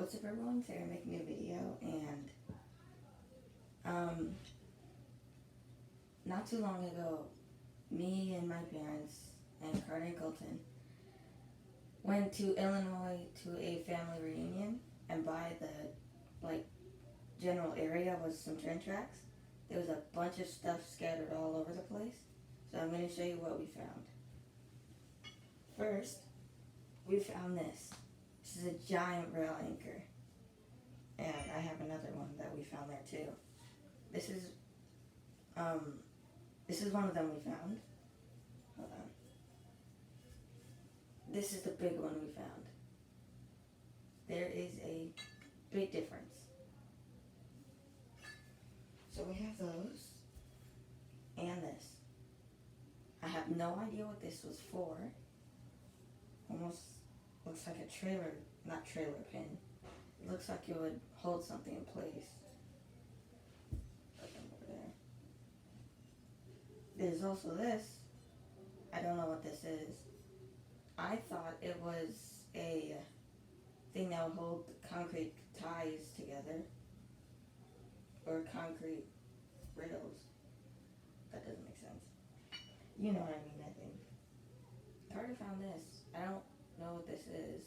What's up, everyone? Today I'm making a video, and um, not too long ago, me and my parents and Carter and Colton went to Illinois to a family reunion, and by the general area was some train tracks. There was a bunch of stuff scattered all over the place, so I'm going to show you what we found. First, we found this. This is a giant rail anchor. And I have another one that we found there too. This is one of them we found. Hold on. This is the big one we found. There is a big difference. So we have those and this. I have no idea what this was for. Almost looks like a not trailer pin. It looks like it would hold something in place. Put them over there. There's also this. I don't know what this is. I thought it was a thing that would hold concrete ties together. Or concrete rails. That doesn't make sense. You know what I mean, I think. Carter found this. I don't know what this is.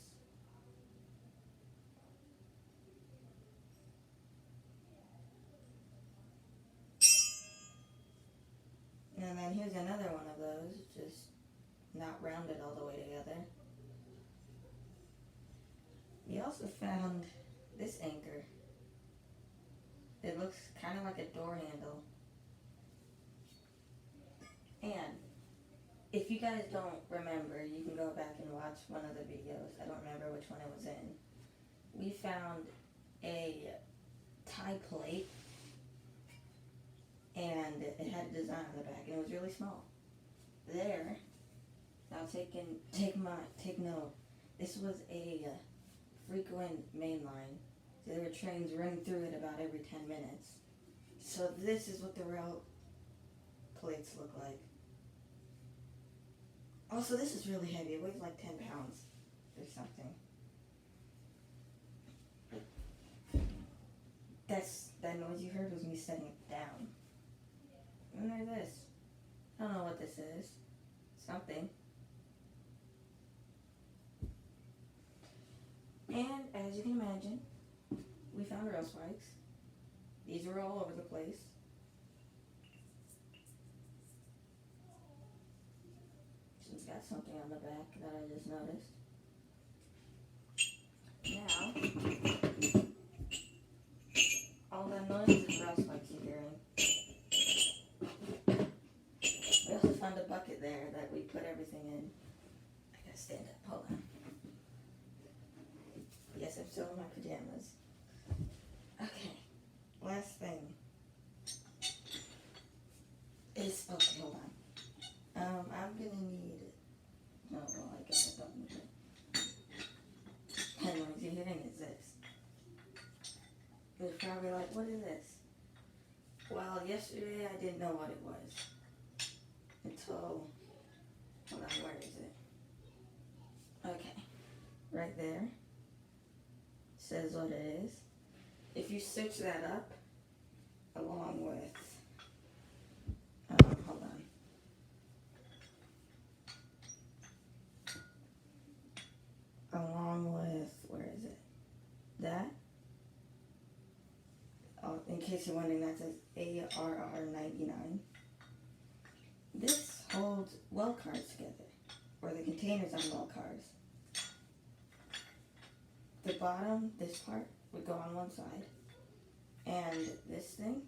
And then here's another one of those, just not rounded all the way together. We also found this anchor. It looks kind of like a door handle. And if you guys don't remember, you can go back and watch one of the videos. I don't remember which one it was in. We found a tie plate, and it had a design on the back, and it was really small. There, now take note. This was a frequent main line. So there were trains running through it about every 10 minutes. So this is what the rail plates look like. Also, this is really heavy. It weighs like 10 pounds or something. That noise you heard was me setting it down. And there's this. I don't know what this is. Something. And as you can imagine, we found rail spikes. These are all over the place. It's got something on the back that I just noticed. Now, all that noise is rail spikes you're hearing. We also found a bucket there that we put everything in. I gotta stand up, hold on. Yes, I'm still in my pajamas. Okay, last thing is, okay, hold on. I'm gonna need, no, well, I guess I don't need it. The noise you're hearing is this. You're probably like, what is this? Well, yesterday I didn't know what it was. Until, hold on, where is it? Okay, right there. Says what it is. If you stitch that up, along with, hold on. Along with, where is it? That. Oh, in case you're wondering, that says ARR99. This holds well cars together, or the containers on well cars. The bottom, this part, would go on one side, and this thing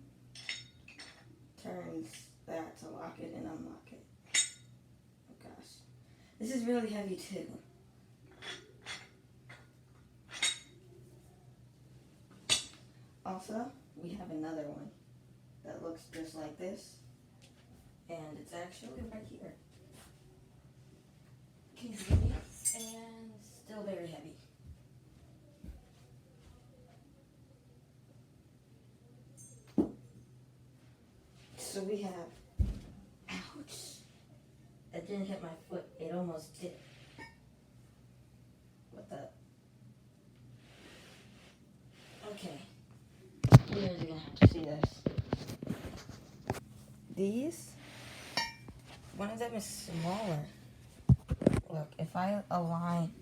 turns that to lock it and unlock it. Oh gosh. This is really heavy too. Also, we have another one that looks just like this, and it's actually right here. Can you see me? And still very heavy. So we have, ouch, that didn't hit my foot, it almost did. What the? Okay. You guys are gonna have to see this. These, one of them is smaller. Look, if I align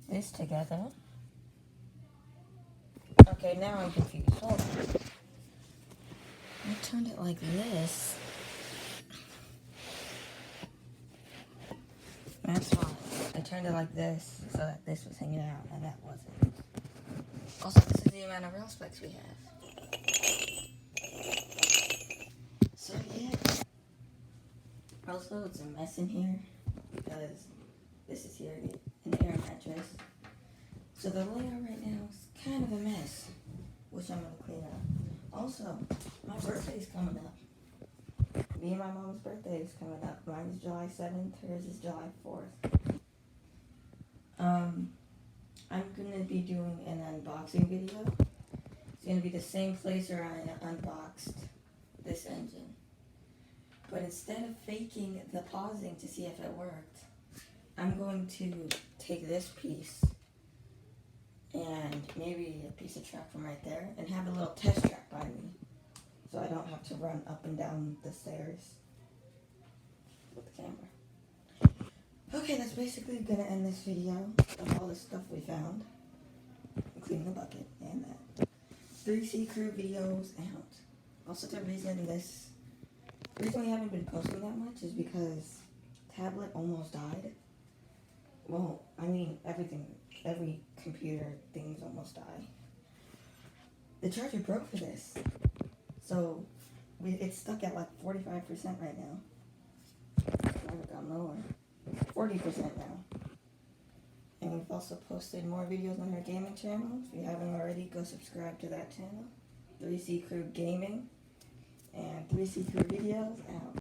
this together. Okay, now I'm confused. Hold on. I turned it like this. That's why. I turned it like this so that this was hanging out and that wasn't. Also, this is the amount of rail spikes we have. So yeah. Also, it's a mess in here because this is here, an air mattress. So the layout right now is kind of a mess, which I'm gonna clean up. Also, my birthday's coming up. Me and my mom's birthday is coming up. Mine is July 7th, hers is July 4th. I'm gonna be doing an unboxing video. It's gonna be the same place where I unboxed this engine. But instead of faking the pausing to see if it worked, I'm going to take this piece and maybe a piece of track from right there and have a little test track by me so I don't have to run up and down the stairs with the camera. Okay, that's basically gonna end this video of all the stuff we found, including the bucket and that. 3C Crew videos out. Also, the reason we haven't been posting that much is because tablet almost died. Well, I mean, every computer thing's almost died. The charger broke for this, so it's stuck at like 45% right now. Might have gone lower. 40% now. And we've also posted more videos on our gaming channel. If you haven't already, go subscribe to that channel. 3C Crew Gaming and 3C Crew Videos out.